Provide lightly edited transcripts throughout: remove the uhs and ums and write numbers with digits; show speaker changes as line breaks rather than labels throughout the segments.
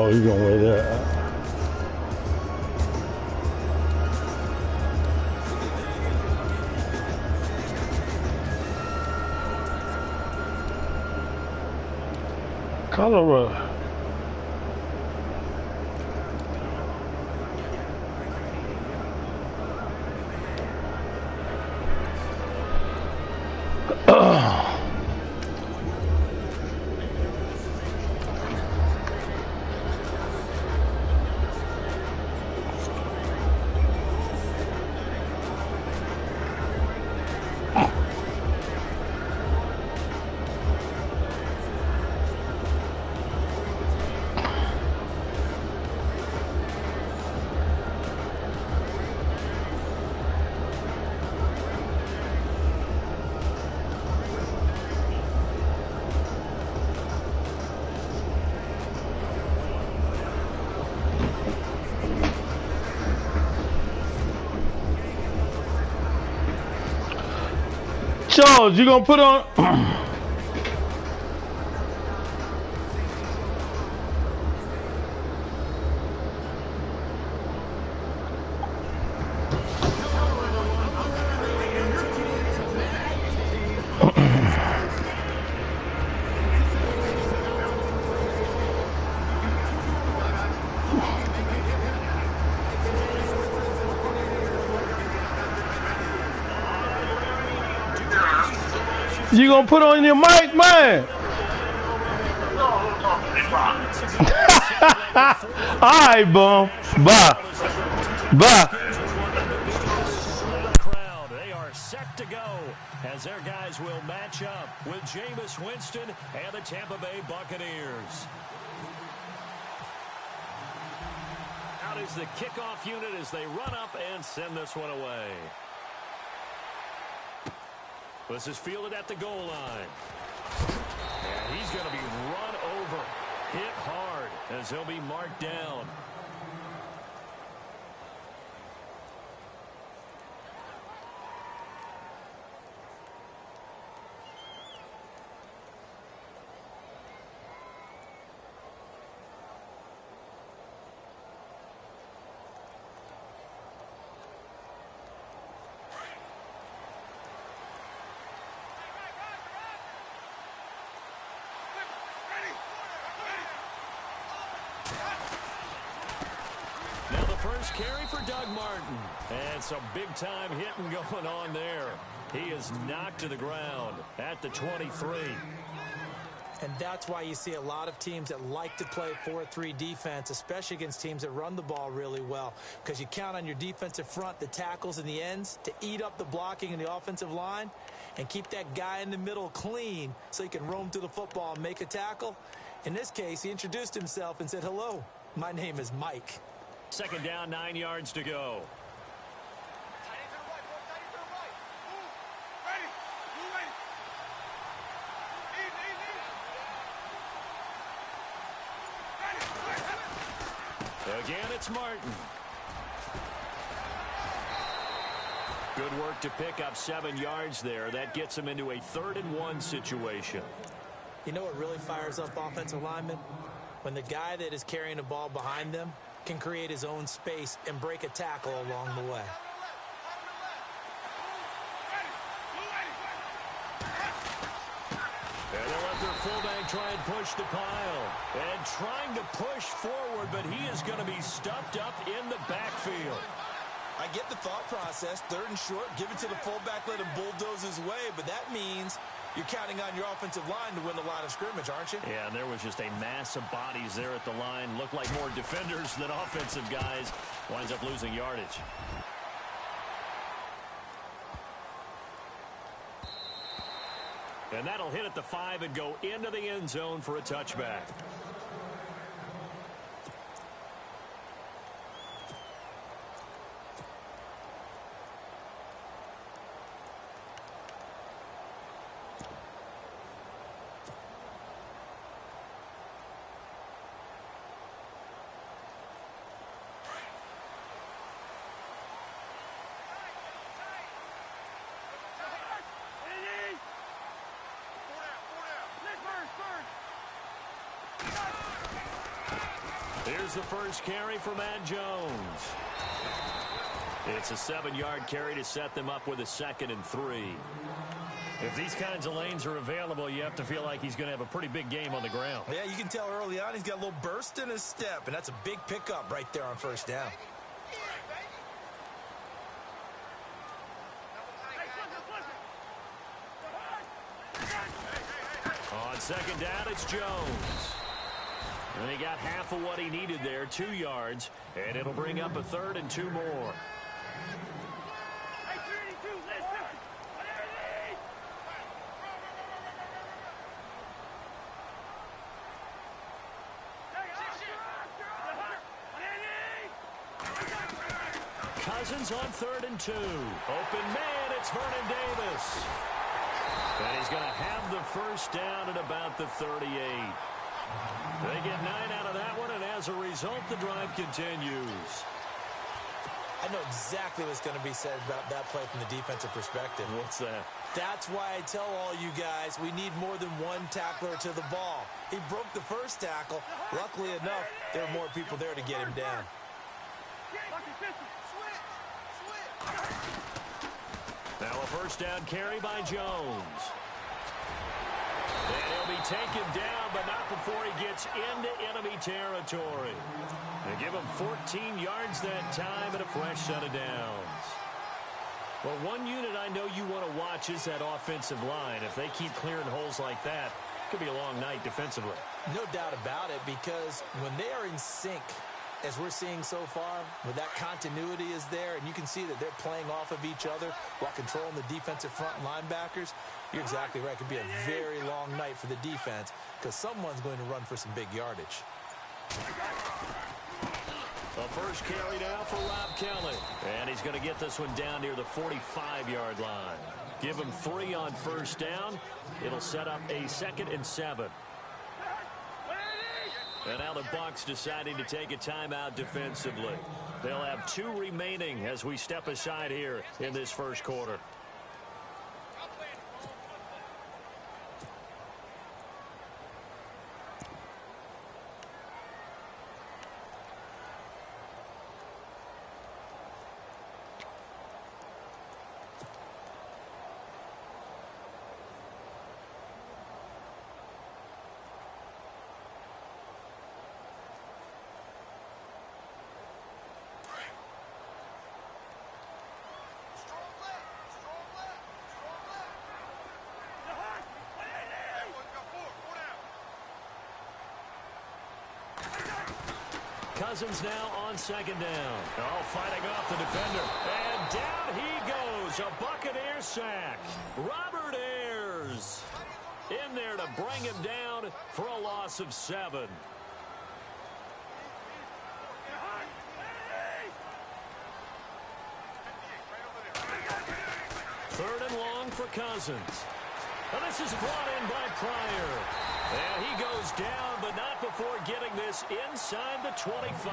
Oh, you gonna wear that? Colorado. Charles, you gonna put on? You gonna put on your mic, man? All right, bum. Bye. Bye.
Crowd, they are set to go as their guys will match up with Jameis Winston and the Tampa Bay Buccaneers. Out is the kickoff unit as they run up and send this one away. This is fielded at the goal line. And he's going to be run over, hit hard as he'll be marked down. First carry for Doug Martin. And some big-time hitting going on there. He is knocked to the ground at the 23.
And that's why you see a lot of teams that like to play 4-3 defense, especially against teams that run the ball really well, because you count on your defensive front, the tackles and the ends, to eat up the blocking in the offensive line and keep that guy in the middle clean so he can roam to the football and make a tackle. In this case, he introduced himself and said, "Hello, my name is Mike."
Second down, 9 yards to go. Again, it's Martin. Good work to pick up 7 yards there. That gets him into a 3rd-and-1 situation.
You know what really fires up offensive linemen? When the guy that is carrying the ball behind them can create his own space and break a tackle along the way.
And they'll let their fullback try and push the pile. And trying to push forward, but he is going to be stuffed up in the backfield.
I get the thought process. 3rd and short, give it to the fullback, let him bulldoze his way, but that means you're counting on your offensive line to win the line of scrimmage, aren't you?
Yeah, and there was just a mass of bodies there at the line. Looked like more defenders than offensive guys. Winds up losing yardage. And that'll hit at the 5 and go into the end zone for a touchback. is the first carry for Matt Jones. It's a 7-yard carry to set them up with a 2nd and 3. If these kinds of lanes are available, you have to feel like he's going to have a pretty big game on the ground.
Yeah, you can tell early on he's got a little burst in his step, and that's a big pickup right there on first down.
On 2nd down, it's Jones. And he got half of what he needed there, 2 yards, and it'll bring up a 3rd and 2 more. Cousins on 3rd and 2. Open man, it's Vernon Davis. And he's going to have the first down at about the 38. They get 9 out of that one, and as a result, the drive continues.
I know exactly what's going to be said about that play from the defensive perspective.
What's that?
That's why I tell all you guys we need more than one tackler to the ball. He broke the first tackle. Luckily enough, there were more people there to get him down.
Now a first down carry by Jones. And he'll be taken down, but not before he gets into enemy territory. They give him 14 yards that time and a fresh set of downs. Well, one unit I know you want to watch is that offensive line. If they keep clearing holes like that, it could be a long night defensively.
No doubt about it, because when they are in sync, as we're seeing so far, where that continuity is there, and you can see that they're playing off of each other while controlling the defensive front linebackers, you're exactly right. It could be a very long night for the defense because someone's going to run for some big yardage.
The first carry now for Rob Kelly. And he's going to get this one down near the 45-yard line. Give him 3 on first down. It'll set up a 2nd and 7. And now the Bucs deciding to take a timeout defensively. They'll have 2 remaining as we step aside here in this first quarter. Cousins now on 2nd down. Oh, fighting off the defender. And down he goes. A Buccaneer sack. Robert Ayers in there to bring him down for a loss of 7. Third and long for Cousins. And this is brought in by Pryor. And he goes down, but not before getting this inside the 25.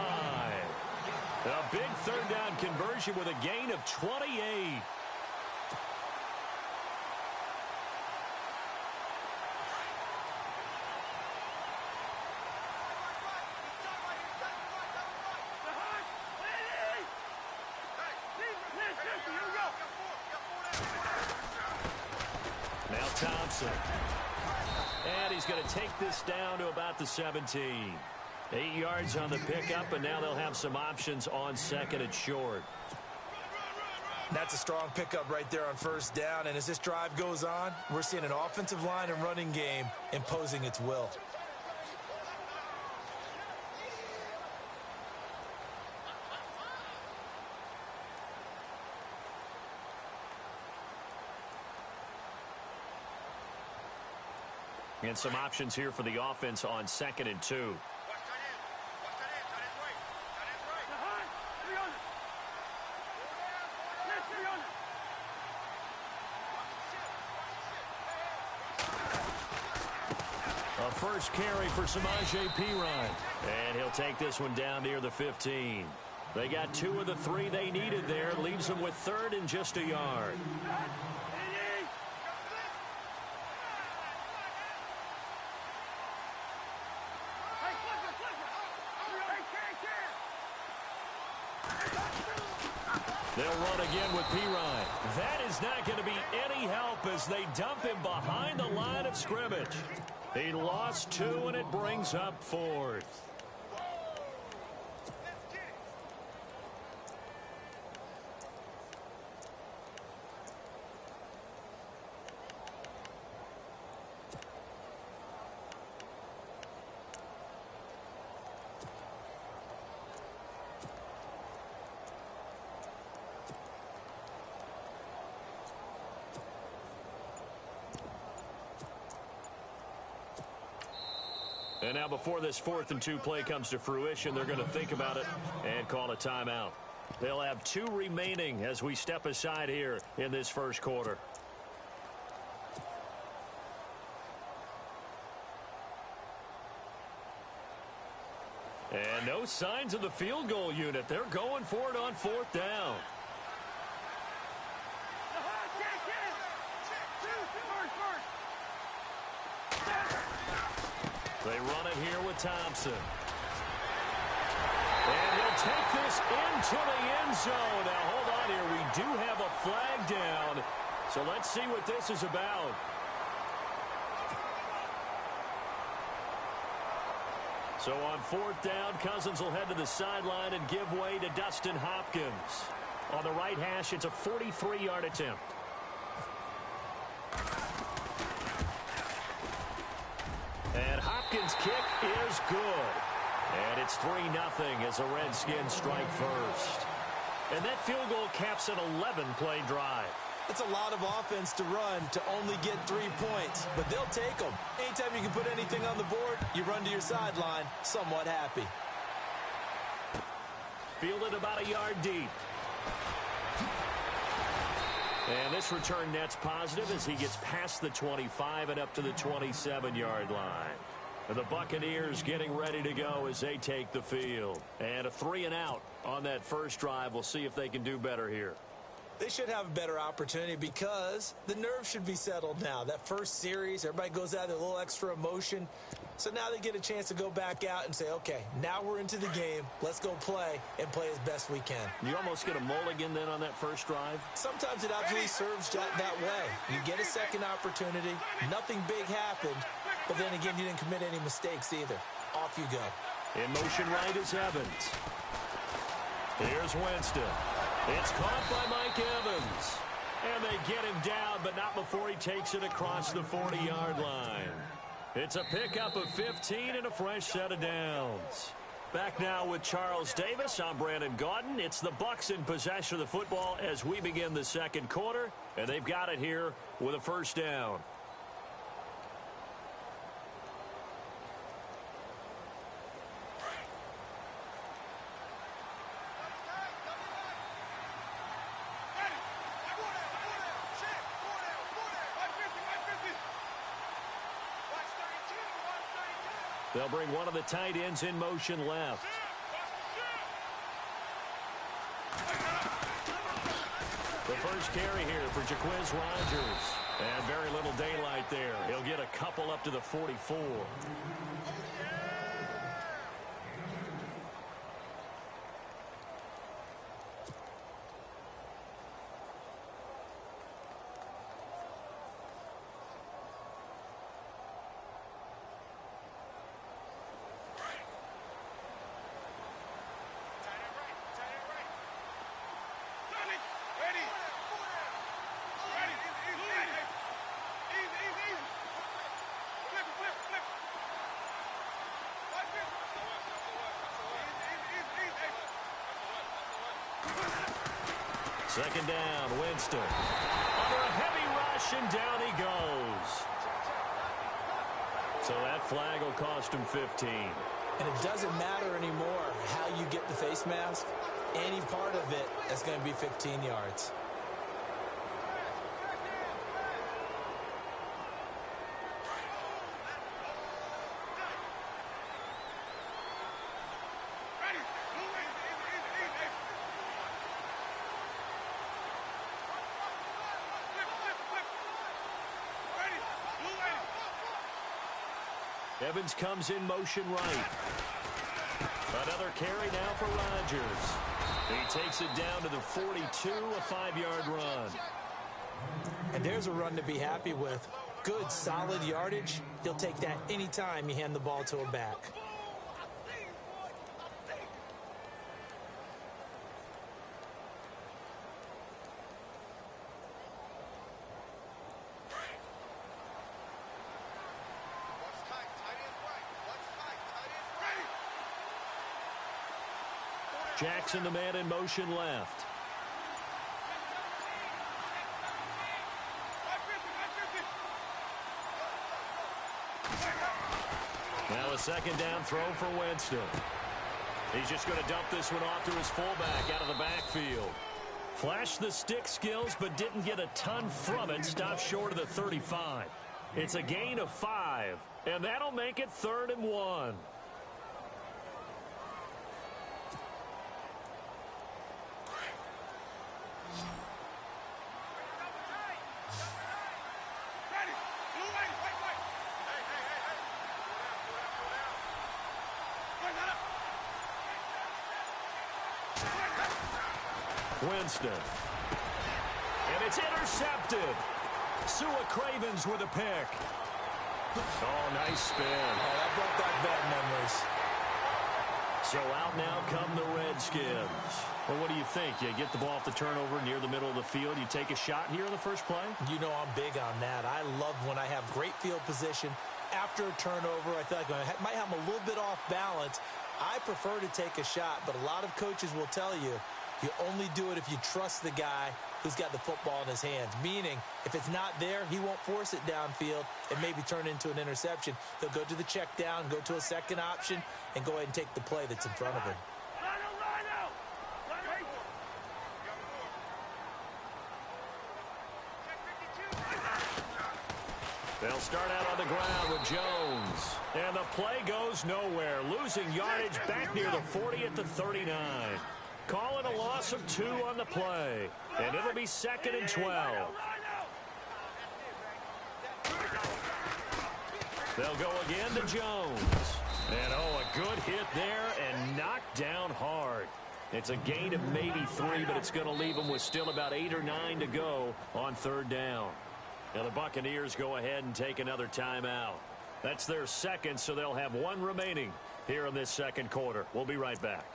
A big 3rd down conversion with a gain of 28. Now Thompson. And he's going to take this down to about the 17. 8 yards on the pickup, and now they'll have some options on 2nd and short.
That's a strong pickup right there on first down, and as this drive goes on, we're seeing an offensive line and running game imposing its will.
And some options here for the offense on 2nd and 2. A first carry for Samaje Perine. And he'll take this one down near the 15. They got 2 of the 3 they needed there. Leaves them with 3rd and just a yard. They'll run again with Pirine. That is not going to be any help as they dump him behind the line of scrimmage. He lost 2, and it brings up 4th. And now before this 4th and 2 play comes to fruition, they're going to think about it and call a timeout. They'll have 2 remaining as we step aside here in this first quarter. And no signs of the field goal unit. They're going for it on 4th down. They run it here with Thompson. And he'll take this into the end zone. Now, hold on here. We do have a flag down. So let's see what this is about. So on 4th down, Cousins will head to the sideline and give way to Dustin Hopkins. On the right hash, it's a 43-yard attempt. And Hopkins' kick is good. And it's 3-0 as the Redskins strike first. And that field goal caps an 11-play drive.
It's a lot of offense to run to only get 3 points, but they'll take them. Anytime you can put anything on the board, you run to your sideline somewhat happy.
Fielded about a yard deep. And this return net's positive as he gets past the 25 and up to the 27-yard line. And the Buccaneers getting ready to go as they take the field. And a 3-and-out on that first drive. We'll see if they can do better here.
They should have a better opportunity because the nerves should be settled now. That first series, everybody goes out with a little extra emotion. So now they get a chance to go back out and say, okay, now we're into the game. Let's go play and play as best we can.
You almost get a mulligan then on that first drive?
Sometimes it absolutely serves that way. You get a second opportunity. Nothing big happened. But then again, you didn't commit any mistakes either. Off you go.
In motion right is Evans. Here's Winston. It's caught by Mike Evans. And they get him down, but not before he takes it across the 40-yard line. It's a pickup of 15 and a fresh set of downs. Back now with Charles Davis. I'm Brandon Gaudin. It's the Bucs in possession of the football as we begin the second quarter. And they've got it here with a first down. They'll bring one of the tight ends in motion left. The first carry here for Jaquiz Rogers. And very little daylight there. He'll get a couple up to the 44. Second down, Winston. Under a heavy rush, and down he goes. So that flag will cost him 15.
And it doesn't matter anymore how you get the face mask. Any part of it is going to be 15 yards.
Evans comes in motion right. Another carry now for Rodgers. He takes it down to the 42, a 5-yard run.
And there's a run to be happy with. Good, solid yardage. He'll take that anytime you hand the ball to a back.
Jackson, the man in motion left. Now a second down throw for Winston. He's just going to dump this one off to his fullback out of the backfield. Flashed the stick skills, but didn't get a ton from it. Stopped short of the 35. It's a gain of 5, and that'll make it 3rd and 1. Winston. And it's intercepted. Sua Cravens with a pick. Oh, nice spin.
Oh, that brought back bad memories.
So out now come the Redskins. Well, what do you think? You get the ball off the turnover near the middle of the field. You take a shot here in the first play?
You know I'm big on that. I love when I have great field position. After a turnover, I feel like I might have them a little bit off balance. I prefer to take a shot, but a lot of coaches will tell you, you only do it if you trust the guy who's got the football in his hands. Meaning, if it's not there, he won't force it downfield and maybe turn it into an interception. He'll go to the check down, go to a second option, and go ahead and take the play that's in front of him.
They'll start out on the ground with Jones. And the play goes nowhere. Losing yardage back near the 40 at the 39. Call it a loss of 2 on the play. And it'll be 2nd and 12. They'll go again to Jones. And, oh, a good hit there and knocked down hard. It's a gain of maybe 3, but it's going to leave them with still about 8 or 9 to go on 3rd down. Now the Buccaneers go ahead and take another timeout. That's their second, so they'll have 1 remaining here in this second quarter. We'll be right back.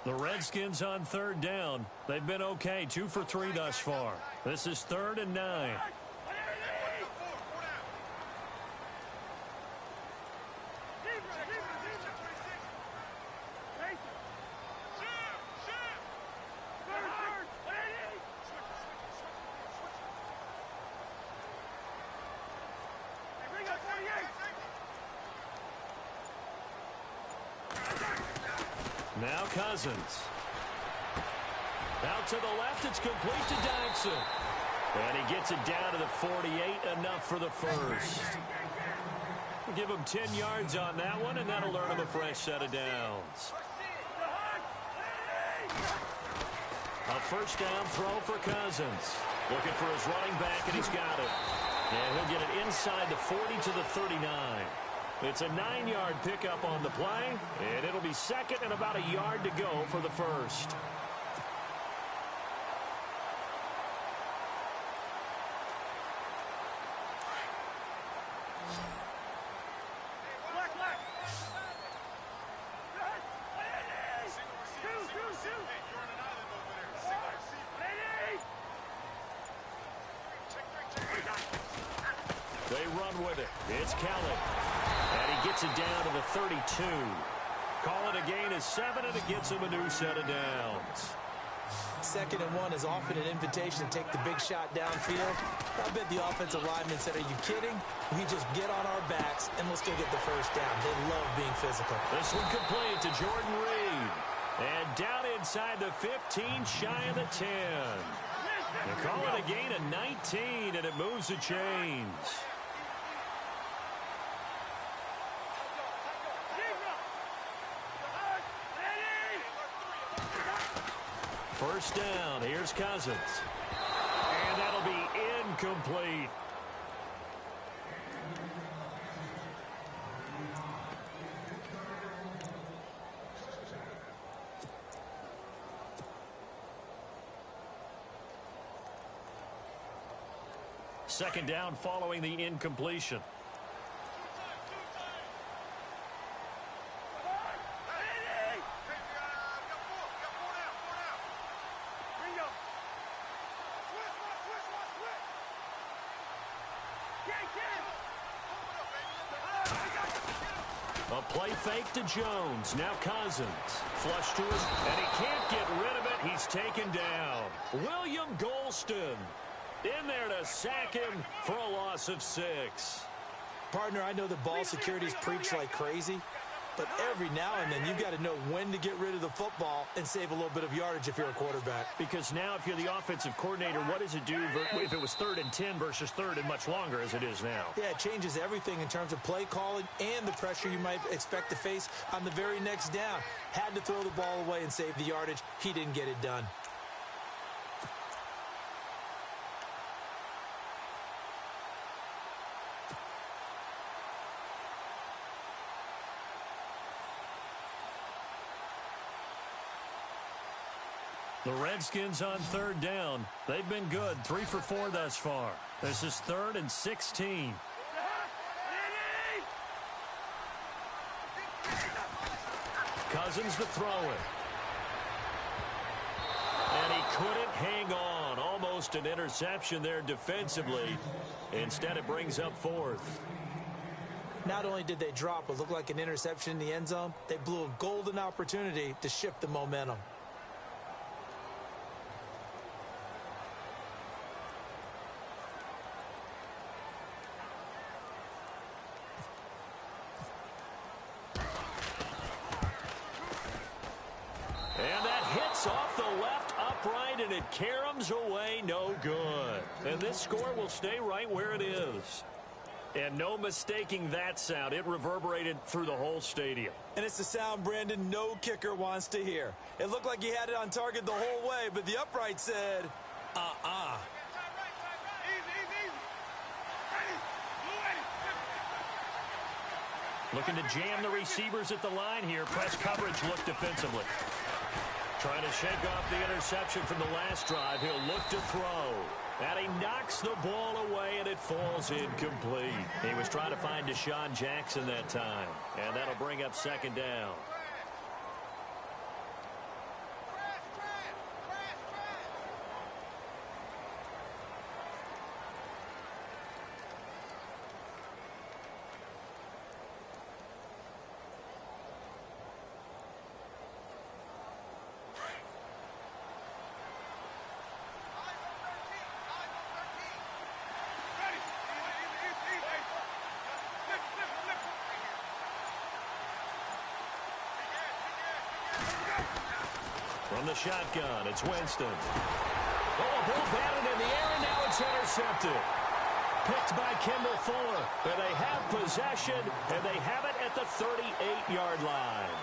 The Redskins on 3rd down. They've been okay, 2 for 3 thus far. This is 3rd and 9. Now Cousins. Out to the left, it's complete to Dodson. And he gets it down to the 48, enough for the first. We'll give him 10 yards on that one, and that'll earn him a fresh set of downs. A first down throw for Cousins. Looking for his running back, and he's got it. And he'll get it inside the 40 to the 39. It's a 9-yard pickup on the play, and it'll be 2nd and about a yard to go for the first. They run with it. It's Kelly. And he gets it down to the 32. Call it a gain of 7, and it gets him a new set of downs.
2nd and 1 is often an invitation to take the big shot downfield. I bet the offensive lineman said, are you kidding? We just get on our backs, and let's go get the first down. They love being physical.
This one complete to Jordan Reed. And down inside the 15, shy of the 10. They call it a gain of 19, and it moves the chains. First down. Here's Cousins. And that'll be incomplete. Second down following the incompletion. A play fake to Jones. Now Cousins. Flush to him, and he can't get rid of it. He's taken down. William Golston in there to sack him for a loss of 6.
Partner, I know the ball security's preached like crazy, but every now and then you've got to know when to get rid of the football and save a little bit of yardage if you're a quarterback.
Because now if you're the offensive coordinator, what does it do if it was 3rd and 10 versus 3rd and much longer as it is now?
Yeah, it changes everything in terms of play calling and the pressure you might expect to face on the very next down. Had to throw the ball away and save the yardage. He didn't get it done.
The Redskins on 3rd down. They've been good, 3 for 4 thus far. This is 3rd and 16. Cousins to throw it. And he couldn't hang on. Almost an interception there defensively. Instead, it brings up 4th.
Not only did they drop what looked like an interception in the end zone, they blew a golden opportunity to shift the momentum.
Off the left upright, and it caroms away, no good. And this score will stay right where it is. And no mistaking that sound. It reverberated through the whole stadium.
And it's the sound, Brandon, no kicker wants to hear. It looked like he had it on target the whole way, but the upright said,
Looking to jam the receivers at the line here. Press coverage look defensively. Trying to shake off the interception from the last drive. He'll look to throw. And he knocks the ball away, and it falls incomplete. He was trying to find Deshaun Jackson that time. And that'll bring up 2nd down. From the shotgun, it's Winston. Oh, a ball batted in the air, and now it's intercepted. Picked by Kendall Fuller. And they have possession, and they have it at the 38-yard line.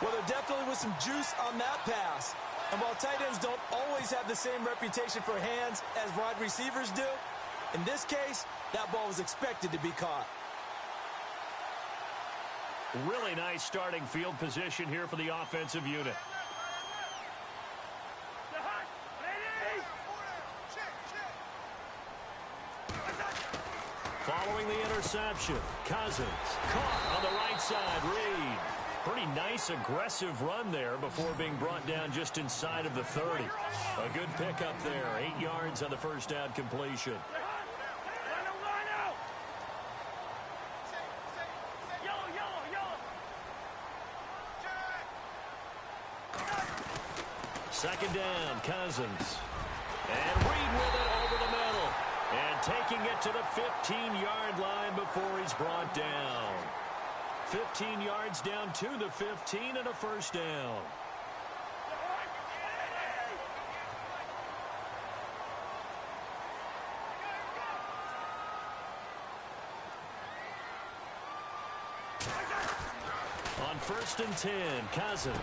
Well, there definitely was some juice on that pass. And while tight ends don't always have the same reputation for hands as wide receivers do, in this case, that ball was expected to be caught.
Really nice starting field position here for the offensive unit. Following the interception, Cousins caught on the right side. Reed, pretty nice aggressive run there before being brought down just inside of the 30. A good pickup there, 8 yards on the first down completion. Second down, Cousins. And Reed with it over the middle. And taking it to the 15-yard line before he's brought down. 15 yards down to the 15 and a first down. On 1st and 10, Cousins.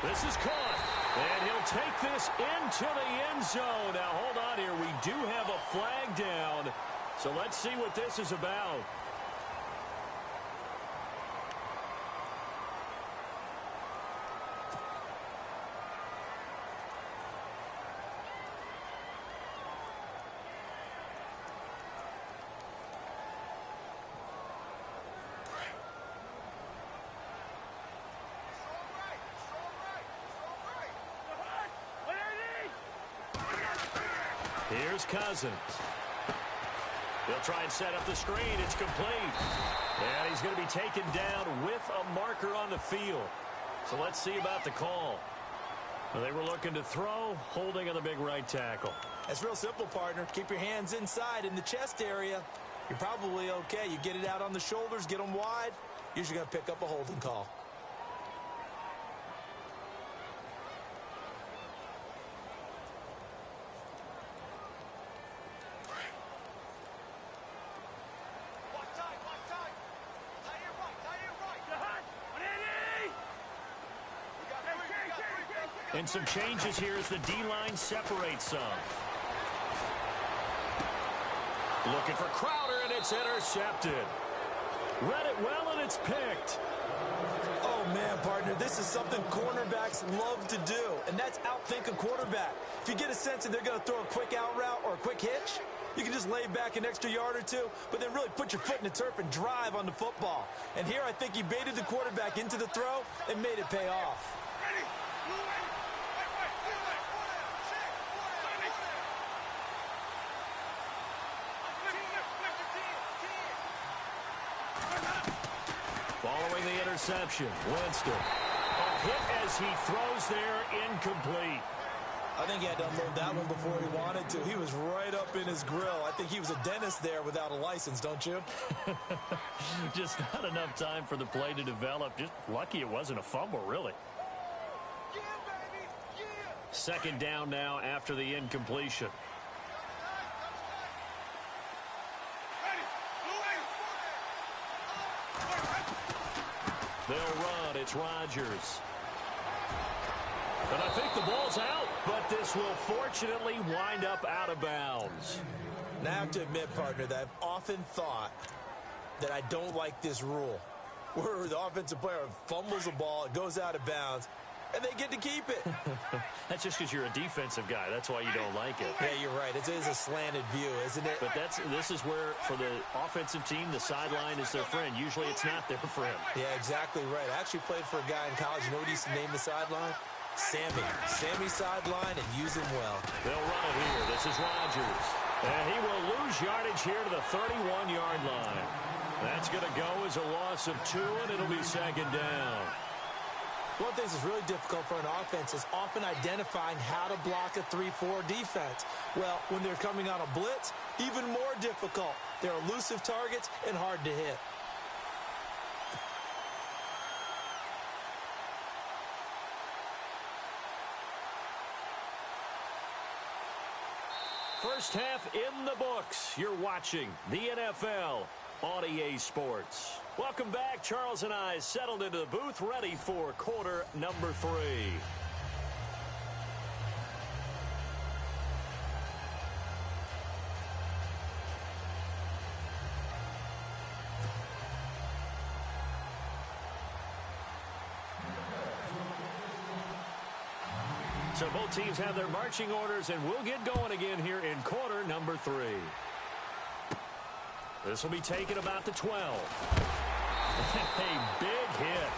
This is caught. And he'll take this into the end zone. Now, hold on here. We do have a flag down. So let's see what this is about. Here's Cousins. He'll try and set up the screen. It's complete. And he's going to be taken down with a marker on the field. So let's see about the call. Well, they were looking to throw, holding on the big right tackle.
That's real simple, partner. Keep your hands inside in the chest area. You're probably okay. You get it out on the shoulders, get them wide. Usually going to pick up a holding call.
And some changes here as the D-line separates some. Looking for Crowder, and it's intercepted. Read it well, and it's picked.
Oh, man, partner, this is something cornerbacks love to do, and that's outthink a quarterback. If you get a sense that they're going to throw a quick out route or a quick hitch, you can just lay back an extra yard or two, but then really put your foot in the turf and drive on the football. And here I think he baited the quarterback into the throw and made it pay off.
Following the interception, Winston. A hit as he throws there, incomplete.
I think he had to unload that one before he wanted to. He was right up in his grill. I think he was a dentist there without a license, don't you?
Just not enough time for the play to develop. Just lucky it wasn't a fumble, really.
Yeah, baby. Yeah.
Second down now after the incompletion. They'll run. It's Rodgers. And I think the ball's out, but this will fortunately wind up out of bounds.
Now, I have to admit, partner, that I've often thought that I don't like this rule, where the offensive player fumbles the ball, it goes out of bounds, and they get to keep it.
That's just because you're a defensive guy. That's why you don't like it.
Yeah, you're right. It is a slanted view, isn't it?
But this is where, for the offensive team, the sideline is their friend. Usually it's not their friend.
Yeah, exactly right. I actually played for a guy in college. You know what he used to name the sideline? Sammy. Sammy sideline, and use him well.
They'll run it here. This is Rodgers. And he will lose yardage here to the 31-yard line. That's going to go as a loss of 2, and it'll be second down.
One of the things that's really difficult for an offense is often identifying how to block a 3-4 defense. Well, when they're coming on a blitz, even more difficult. They're elusive targets and hard to hit.
First half in the books. You're watching the NFL on EA Sports. Welcome back. Charles and I settled into the booth, ready for quarter number 3. So both teams have their marching orders, and we'll get going again here in quarter number 3. This will be taken about the 12. A big hit.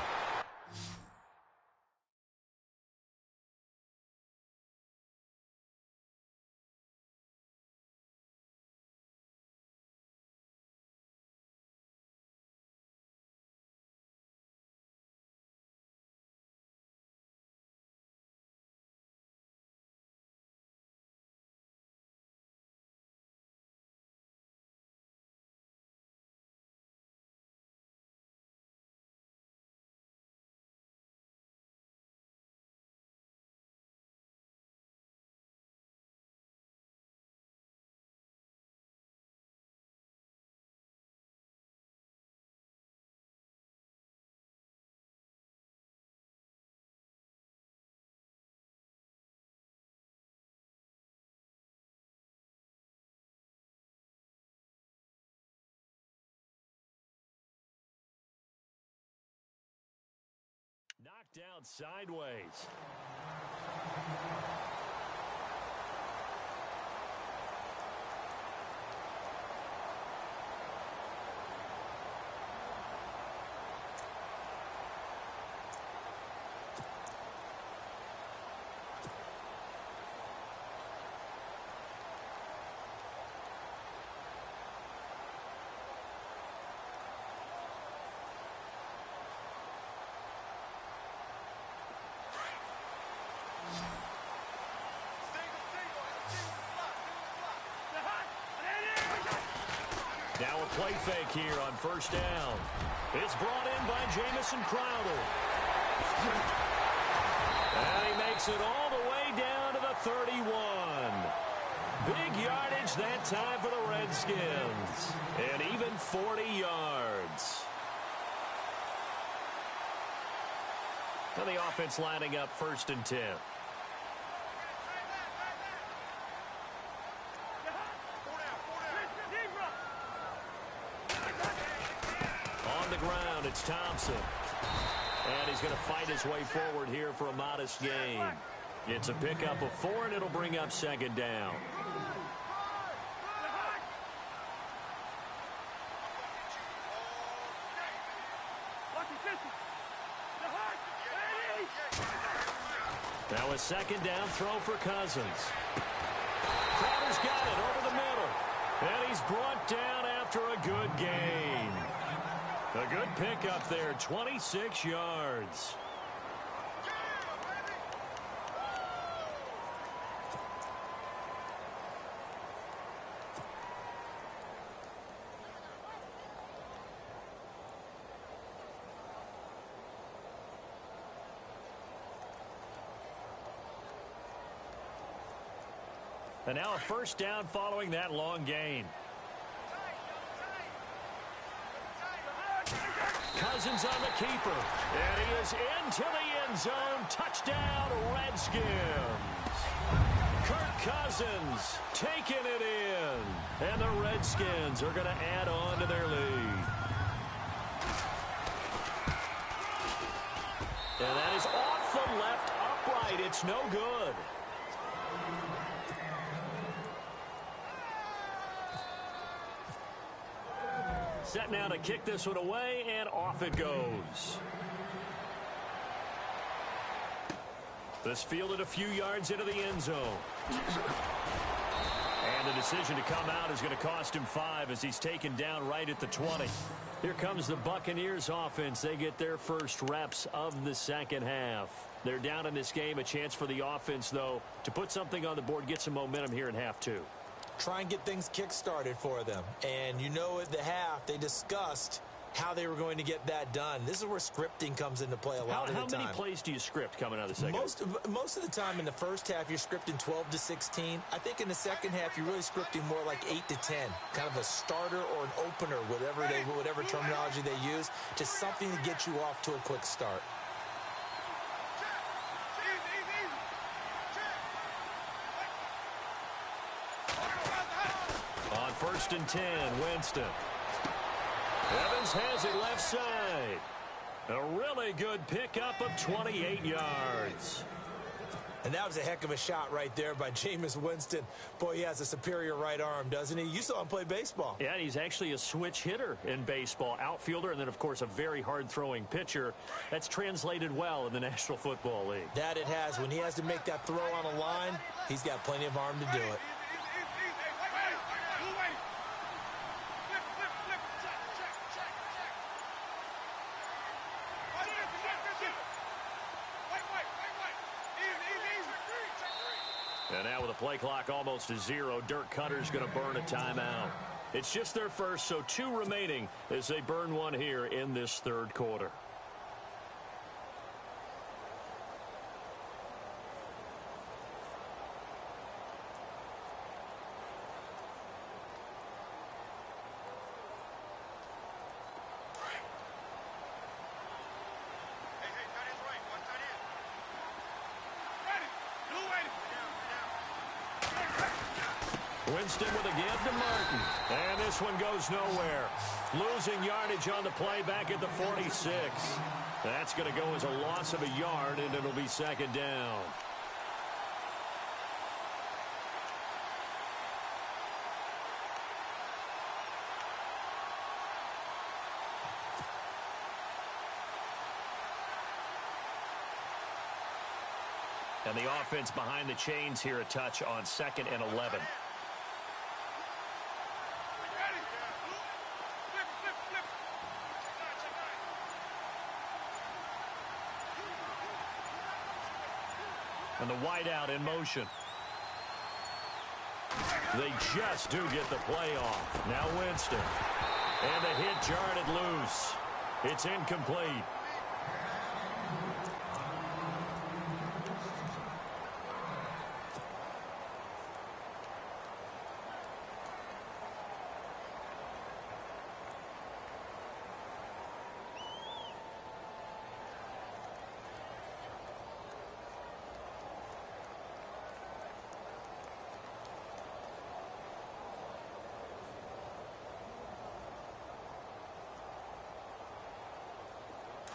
knocked out sideways. Now a play fake here on first down. It's brought in by Jamison Crowder. And he makes it all the way down to the 31. Big yardage that time for the Redskins. And even 40 yards. Now the offense lining up 1st and 10. Ground, it's Thompson. And he's going to fight his way forward here for a modest gain. It's a pickup of 4, and it'll bring up 2nd down. Now a 2nd down throw for Cousins. Crowder's got it over the middle. And he's brought down after a good gain. A good pickup there, 26 yards. And now a 1st down following that long gain. Cousins on the keeper. And he is into the end zone. Touchdown, Redskins. Kirk Cousins taking it in. And the Redskins are going to add on to their lead. And that is off the left upright. It's no good. Set now to kick this one away, and off it goes. This fielded a few yards into the end zone. And the decision to come out is going to cost him 5 as he's taken down right at the 20. Here comes the Buccaneers offense. They get their first reps of the second half. They're down in this game. A chance for the offense, though, to put something on the board, get some momentum here in half 2.
Try and get things kick-started for them. And you know at the half, they discussed how they were going to get that done. This is where scripting comes into play a lot of the time.
How many plays do you script coming out of the second?
Most of the time in the first half, you're scripting 12 to 16. I think in the second half, you're really scripting more like 8 to 10. Kind of a starter or an opener, whatever terminology they use. Just something to get you off to a quick start.
On 1st and 10, Winston. Evans has it left side. A really good pickup of 28 yards.
And that was a heck of a shot right there by Jameis Winston. Boy, he has a superior right arm, doesn't he? You saw him play baseball.
Yeah, he's actually a switch hitter in baseball. Outfielder, and then, of course, a very hard-throwing pitcher. That's translated well in the National Football League.
That it has. When he has to make that throw on a line, he's got plenty of arm to do it.
And now with the play clock almost to 0, Dirk Cutter's going to burn a timeout. It's just their first, so 2 remaining as they burn one here in this 3rd quarter. Winston with a give to Martin. And this one goes nowhere. Losing yardage on the play back at the 46. That's going to go as a loss of a yard, and it'll be second down. And the offense behind the chains here a touch on 2nd and 11. And the wideout in motion. They just do get the play off. Now Winston. And the hit jarred loose. It's incomplete.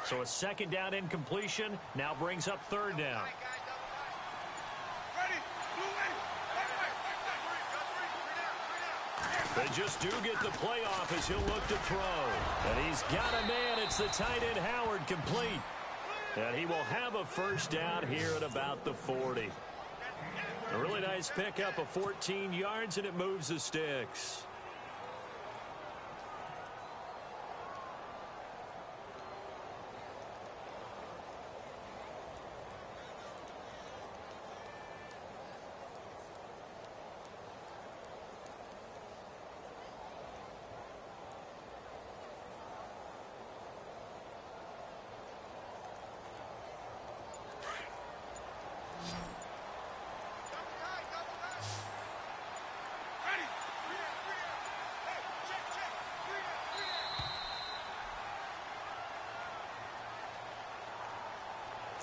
So a second down incompletion now brings up third down. They just do get the playoff as he'll look to throw. And he's got a man. It's the tight end Howard complete. And he will have a first down here at about the 40. A really nice pickup of 14 yards, and it moves the sticks.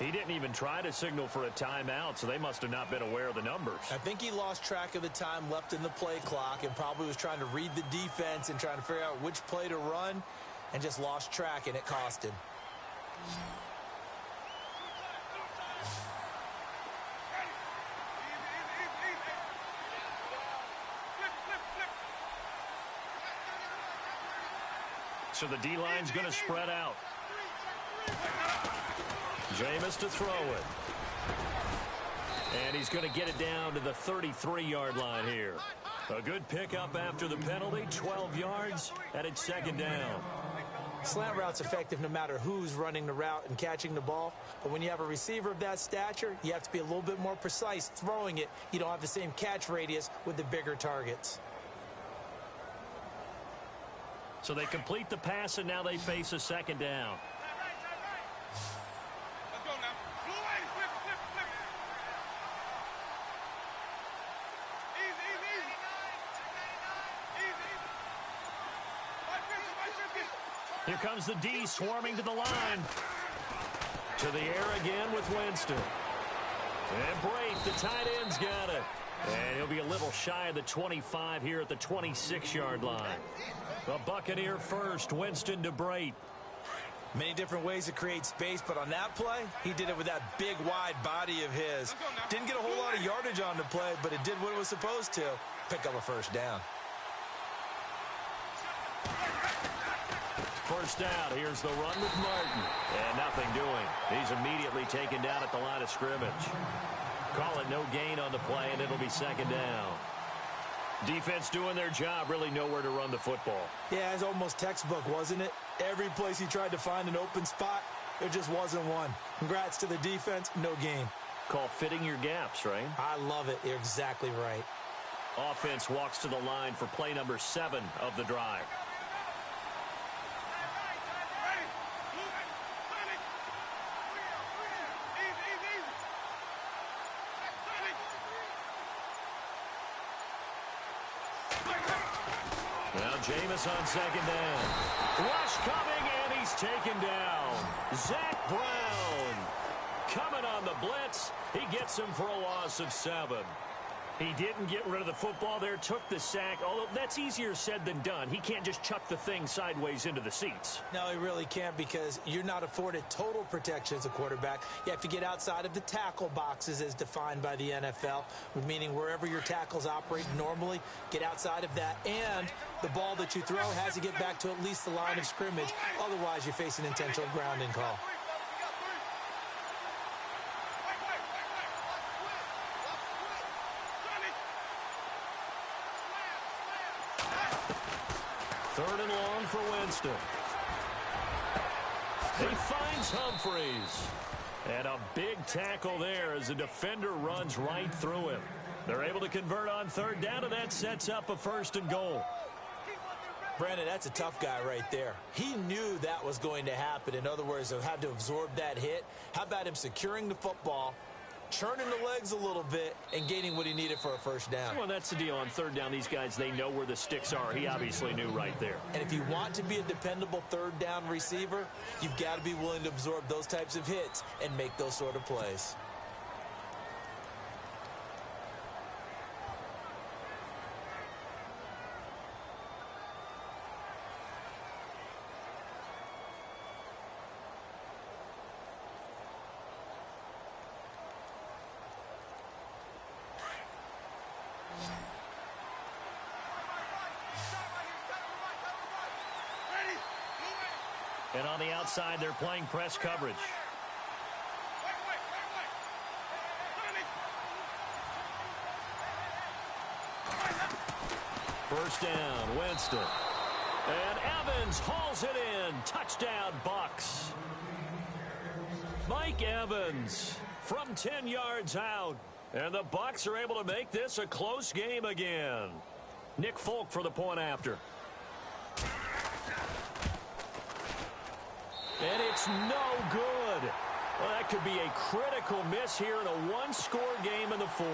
He didn't even try to signal for a timeout, so they must have not been aware of the numbers.
I think he lost track of the time left in the play clock and probably was trying to read the defense and trying to figure out which play to run and just lost track, and it cost him.
So the D-line's going to spread out. Jameis to throw it. And he's going to get it down to the 33-yard line here. A good pickup after the penalty, 12 yards, and it's second down.
Slant route's effective no matter who's running the route and catching the ball. But when you have a receiver of that stature, you have to be a little bit more precise throwing it. You don't have the same catch radius with the bigger targets.
So they complete the pass, and now they face a second down. Here comes the D swarming to the line. To the air again with Winston. And Brate, the tight end's got it. And he'll be a little shy of the 25 here at the 26-yard line. The Buccaneer first, Winston to Brate.
Many different ways to create space, but on that play, he did it with that big, wide body of his. Didn't get a whole lot of yardage on the play, but it did what it was supposed to. Pick up a first down.
First out, here's the run with Martin. And nothing doing. He's immediately taken down at the line of scrimmage. Call it no gain on the play, and it'll be second down. Defense doing their job, really nowhere to run the football.
Yeah, it's almost textbook, wasn't it? Every place he tried to find an open spot, there just wasn't one. Congrats to the defense, no gain.
Call fitting your gaps, right?
I love it. You're exactly right.
Offense walks to the line for play number 7 of the drive. Jameis on second down. Rush coming, and he's taken down. Zach Brown coming on the blitz. He gets him for a loss of 7. He didn't get rid of the football there, took the sack, although that's easier said than done. He can't just chuck the thing sideways into the seats.
No, he really can't, because you're not afforded total protection as a quarterback. You have to get outside of the tackle boxes as defined by the NFL, meaning wherever your tackles operate normally, get outside of that, and the ball that you throw has to get back to at least the line of scrimmage. Otherwise, you're facing intentional grounding call.
Third and long for Winston. He finds Humphreys. And a big tackle there as the defender runs right through him. They're able to convert on third down, and that sets up a 1st and goal.
Brandon, that's a tough guy right there. He knew that was going to happen. In other words, he had to absorb that hit. How about him securing the football, churning the legs a little bit, and gaining what he needed for a 1st down?
Well, that's the deal. On third down, these guys, they know where the sticks are. He obviously knew right there.
And if you want to be a dependable 3rd down receiver, you've got to be willing to absorb those types of hits and make those sort of plays.
And on the outside, they're playing press coverage. First down, Winston. And Evans hauls it in. Touchdown, Bucks. Mike Evans from 10 yards out. And the Bucks are able to make this a close game again. Nick Folk for the point after. And it's no good. Well, that could be a critical miss here in a one-score game in the 4th.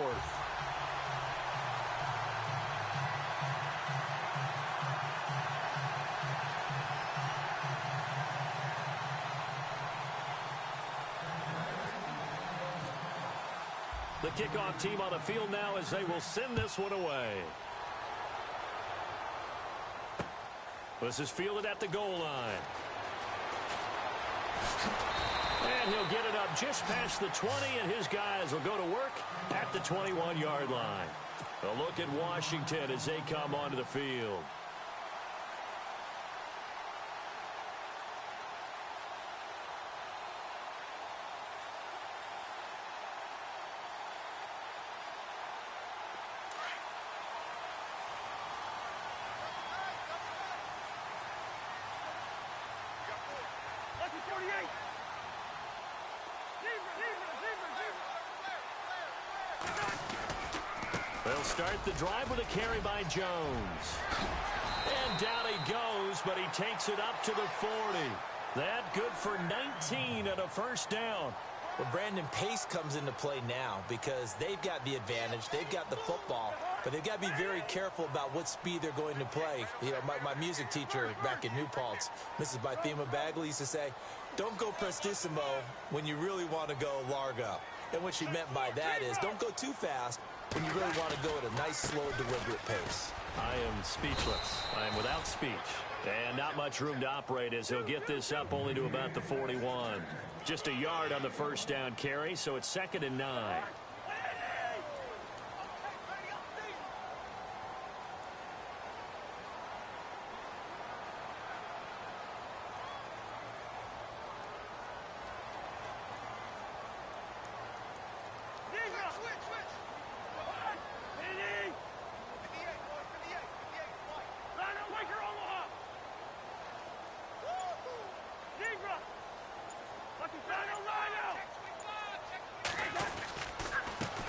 The kickoff team on the field now as they will send this one away. This is fielded at the goal line. And he'll get it up just past the 20, and his guys will go to work at the 21-yard line. A look at Washington as they come onto the field. They'll start the drive with a carry by Jones. And down he goes, but he takes it up to the 40. That good for 19 and a 1st down.
Well, Brandon, pace comes into play now because they've got the advantage. They've got the football, but they've got to be very careful about what speed they're going to play. You know, my music teacher back in New Paltz, Mrs. Bythema Bagley, used to say, don't go prestissimo when you really want to go largo. And what she meant by that is don't go too fast when you really want to go at a nice, slow, deliberate pace.
I am speechless. I am without speech. And not much room to operate as he'll get this up only to about the 41. Just a yard on the 1st down carry, so it's 2nd and 9.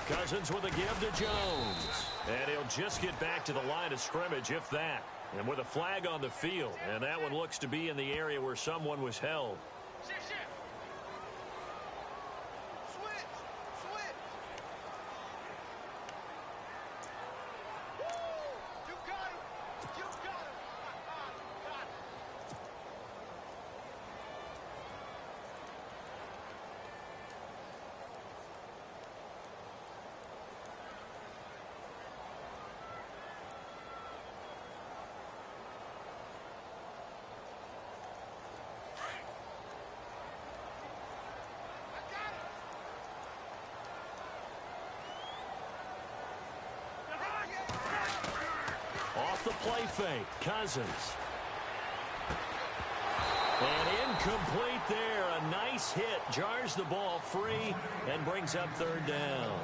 Cousins with a give to Jones. And he'll just get back to the line of scrimmage, if that. And with a flag on the field. And that one looks to be in the area where someone was held. play fake. Cousins. And incomplete there. A nice hit. Jars the ball free and brings up third down.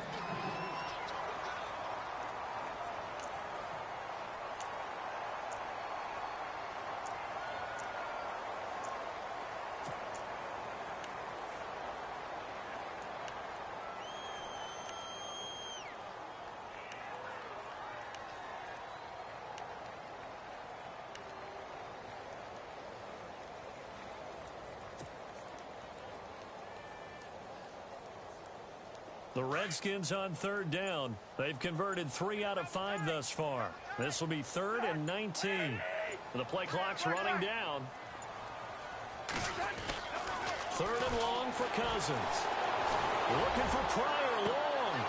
The Redskins on third down. They've converted 3 out of 5 thus far. This will be 3rd and 19. The play clock's running down. 3rd and long for Cousins. Looking for Pryor long.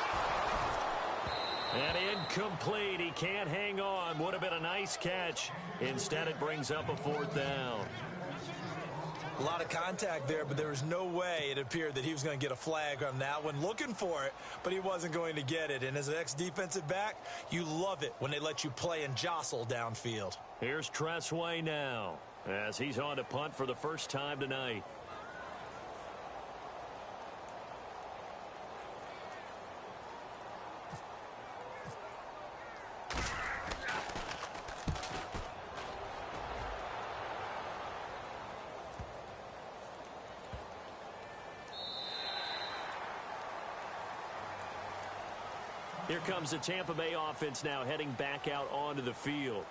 And incomplete. He can't hang on. Would have been a nice catch. Instead, it brings up a 4th down.
A lot of contact there, but there was no way it appeared that he was going to get a flag on that one. Looking for it, but he wasn't going to get it. And as an ex-defensive back, you love it when they let you play and jostle downfield.
Here's Tressway now as he's on to punt for the first time tonight. Here comes the Tampa Bay offense now heading back out onto the field.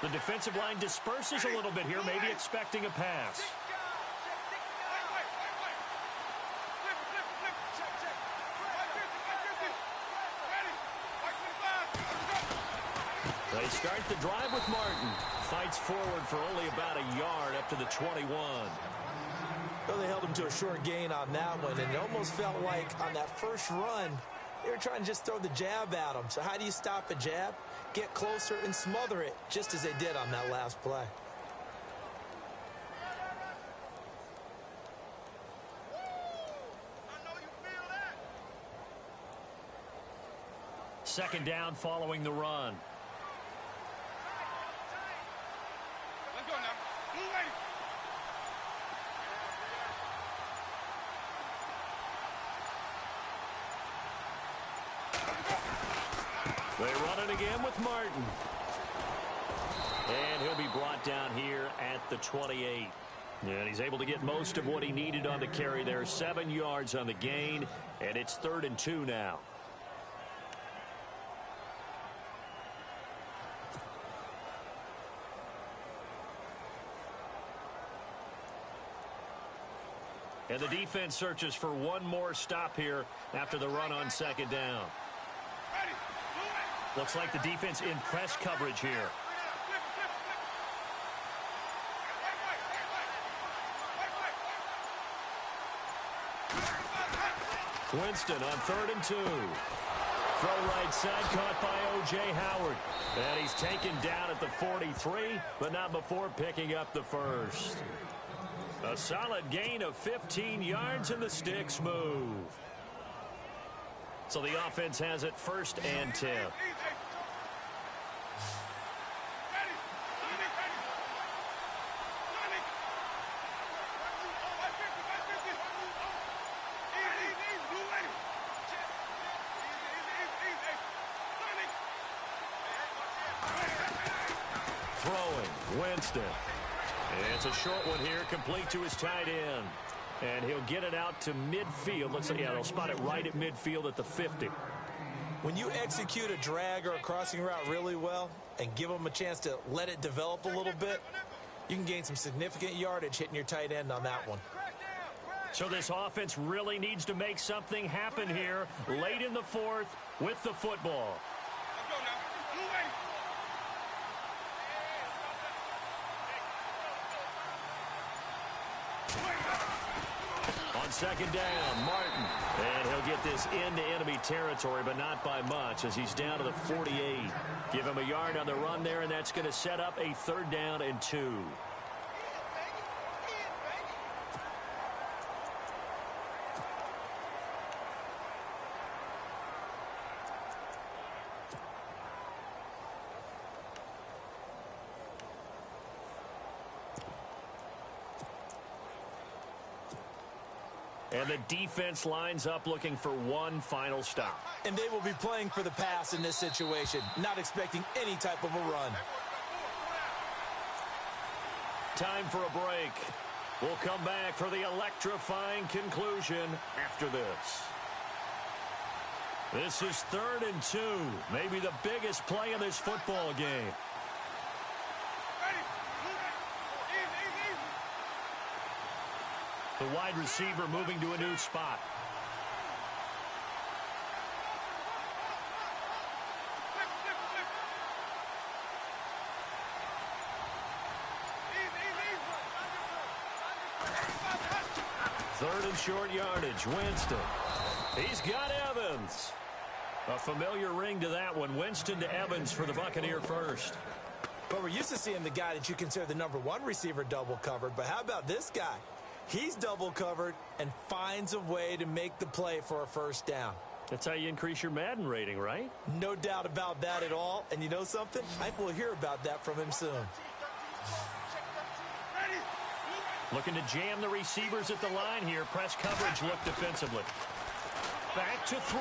The defensive line disperses a little bit here, maybe expecting a pass. They start the drive with Martin. Fights forward for only about a yard up to the 21.
Well, they held him to a short gain on that one, and it almost felt like on that first run, they were trying to just throw the jab at him. So how do you stop a jab? Get closer and smother it, just as they did on that last play.
Second down following the run. They run it again with Martin. And he'll be brought down here at the 28. And he's able to get most of what he needed on the carry there. 7 yards on the gain. And it's 3rd and 2 now. And the defense searches for one more stop here after the run on second down. Looks like the defense in press coverage here. Winston on 3rd and 2. Throw right side caught by O.J. Howard. And he's taken down at the 43, but not before picking up the first. A solid gain of 15 yards and the sticks move. So the offense has it 1st and 10. Throwing, Winston. It's a short one here, complete to his tight end. And he'll get it out to midfield. Let's say, yeah, they'll spot it right at midfield at the 50.
When you execute a drag or a crossing route really well and give them a chance to let it develop a little bit, you can gain some significant yardage hitting your tight end on that one.
So this offense really needs to make something happen here late in the 4th with the football. On second down. Martin. And he'll get this into enemy territory, but not by much as he's down to the 48. Give him a yard on the run there, and that's going to set up a 3rd down and 2. And the defense lines up looking for one final stop.
And they will be playing for the pass in this situation, not expecting any type of a run.
Time for a break. We'll come back for the electrifying conclusion after this. This is 3rd and 2, maybe the biggest play of this football game. The wide receiver moving to a new spot. Third and short yardage. Winston. He's got Evans. A familiar ring to that one. Winston to Evans for the Buccaneer first.
But we're used to seeing the guy that you consider the #1 receiver double covered. But how about this guy? He's double covered and finds a way to make the play for a 1st down.
That's how you increase your Madden rating, right?
No doubt about that at all. And you know something? I think we'll hear about that from him soon.
Looking to jam the receivers at the line here. Press coverage look defensively. Back to throw.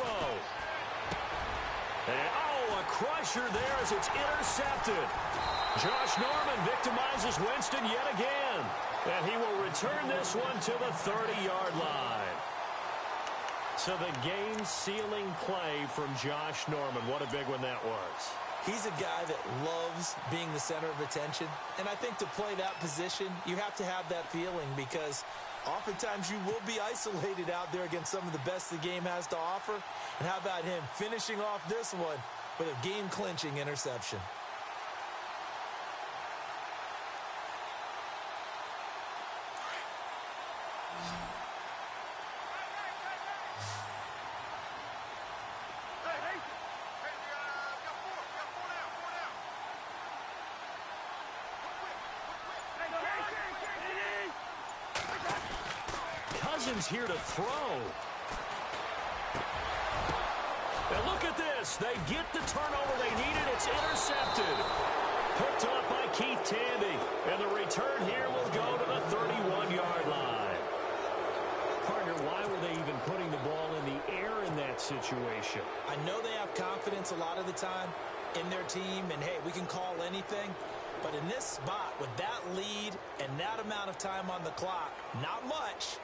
And, a crusher there as it's intercepted. Josh Norman victimizes Winston yet again. And he will return this one to the 30-yard line. So the game-sealing play from Josh Norman. What a big one that was.
He's a guy that loves being the center of attention. And I think to play that position, you have to have that feeling because oftentimes you will be isolated out there against some of the best the game has to offer. And how about him finishing off this one with a game-clinching interception?
Here to throw. And look at this. They get the turnover they needed. It's intercepted. Picked up by Keith Tandy. And the return here will go to the 31-yard line. Partner, why were they even putting the ball in the air in that situation?
I know they have confidence a lot of the time in their team. And, hey, we can call anything. But in this spot, with that lead and that amount of time on the clock, not much.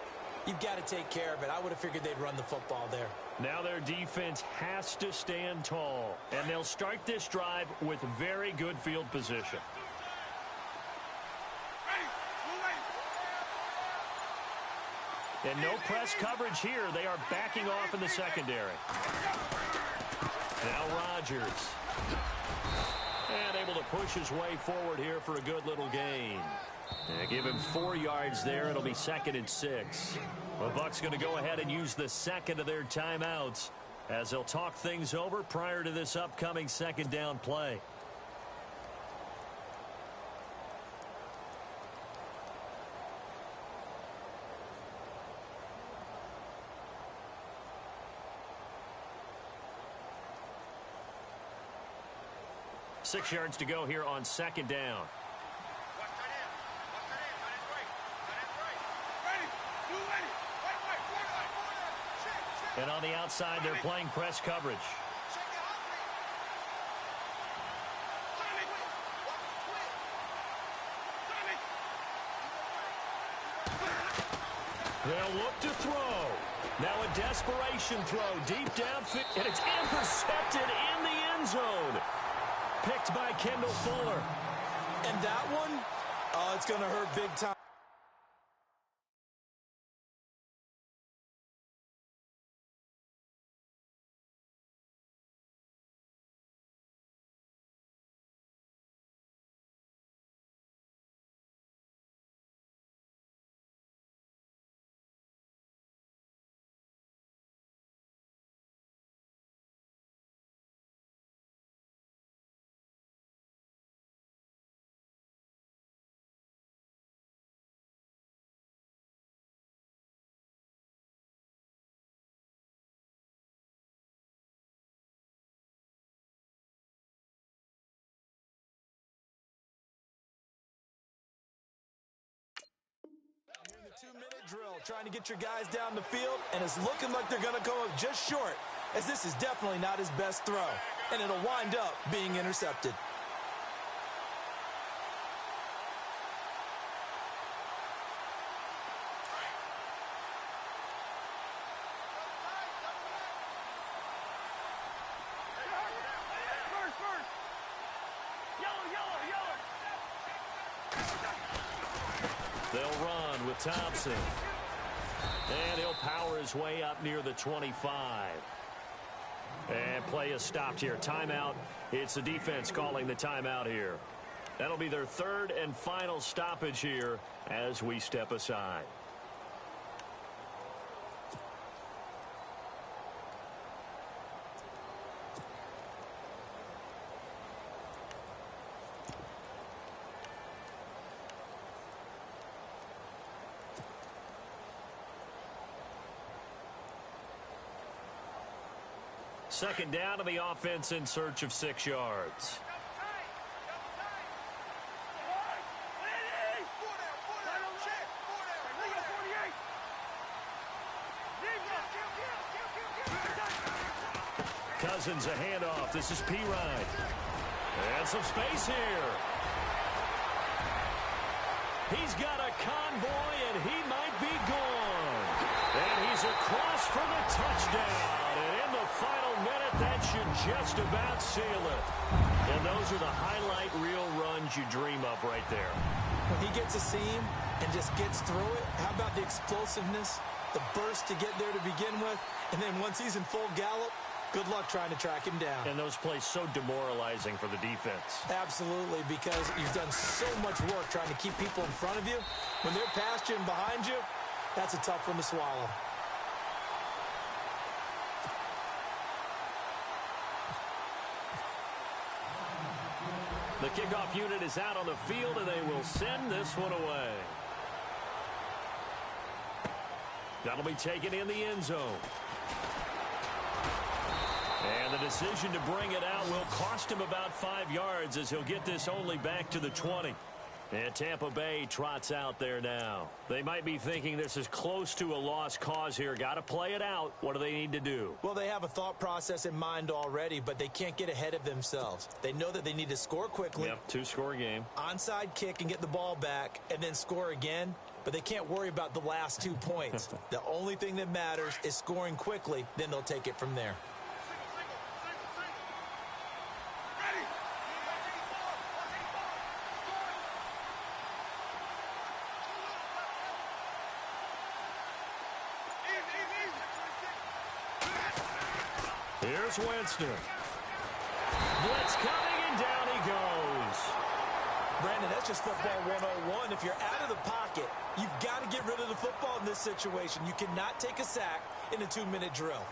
You've got to take care of it. I would have figured they'd run the football there.
Now their defense has to stand tall. And they'll start this drive with very good field position. And no press coverage here. They are backing off in the secondary. Now Rodgers. And able to push his way forward here for a good little gain. And give him 4 yards there. It'll be 2nd and 6. The Bucs going to go ahead and use the second of their timeouts as they'll talk things over prior to this upcoming 2nd down play. Six yards to go here on 2nd down. And on the outside, they're playing press coverage. They'll look to throw. Now a desperation throw deep downfield, and it's intercepted in the end zone. Picked by Kendall Fuller.
And that one, it's going to hurt big time.
2-minute drill, trying to get your guys down the field, and it's looking like they're going to come up just short, as this is definitely not his best throw, and it'll wind up being intercepted.
They'll run with Thompson. And he'll power his way up near the 25. And play is stopped here. Timeout. It's the defense calling the timeout here. That'll be their third and final stoppage here as we step aside. Second down to the offense in search of 6 yards. Cousins a handoff. This is P-Ride. And some space here. He's got a convoy, and he might be gone. And he's across for the touchdown. And in the final minute, that should just about seal it. And those are the highlight reel runs you dream of right there.
When he gets a seam and just gets through it, how about the explosiveness, the burst to get there to begin with, and then once he's in full gallop, good luck trying to track him down.
And those plays so demoralizing for the defense.
Absolutely, because you've done so much work trying to keep people in front of you. When they're past you and behind you, that's a tough one to swallow.
The kickoff unit is out on the field, and they will send this one away. That'll be taken in the end zone. And the decision to bring it out will cost him about 5 yards, as he'll get this only back to the 20. And Tampa Bay trots out there now. They might be thinking this is close to a lost cause here. Got to play it out. What do they need to do?
Well, they have a thought process in mind already, but they can't get ahead of themselves. They know that they need to score quickly.
Yep, 2-score game.
Onside kick and get the ball back, and then score again. But they can't worry about the last 2 points. The only thing that matters is scoring quickly. Then they'll take it from there.
Here's Winston. Blitz coming, and down he goes.
Brandon, that's just football 101. If you're out of the pocket, you've got to get rid of the football in this situation. You cannot take a sack in a 2-minute drill.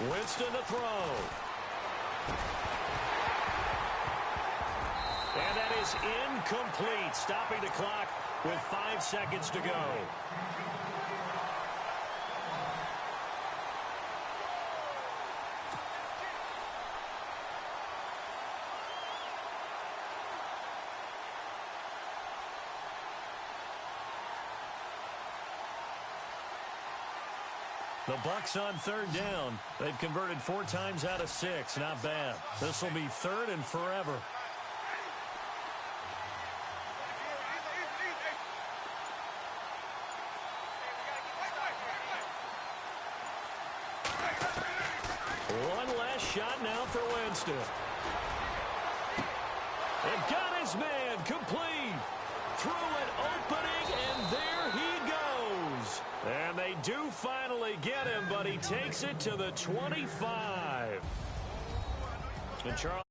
Winston to throw. And that is incomplete, stopping the clock with 5 seconds to go. The Bucs on third down. They've converted 4 times out of 6. Not bad. This will be third and forever. One last shot now for Winston. And got his man complete. Through an opening, and there he goes. And they do finally get him, but he takes it to the 25. And Charles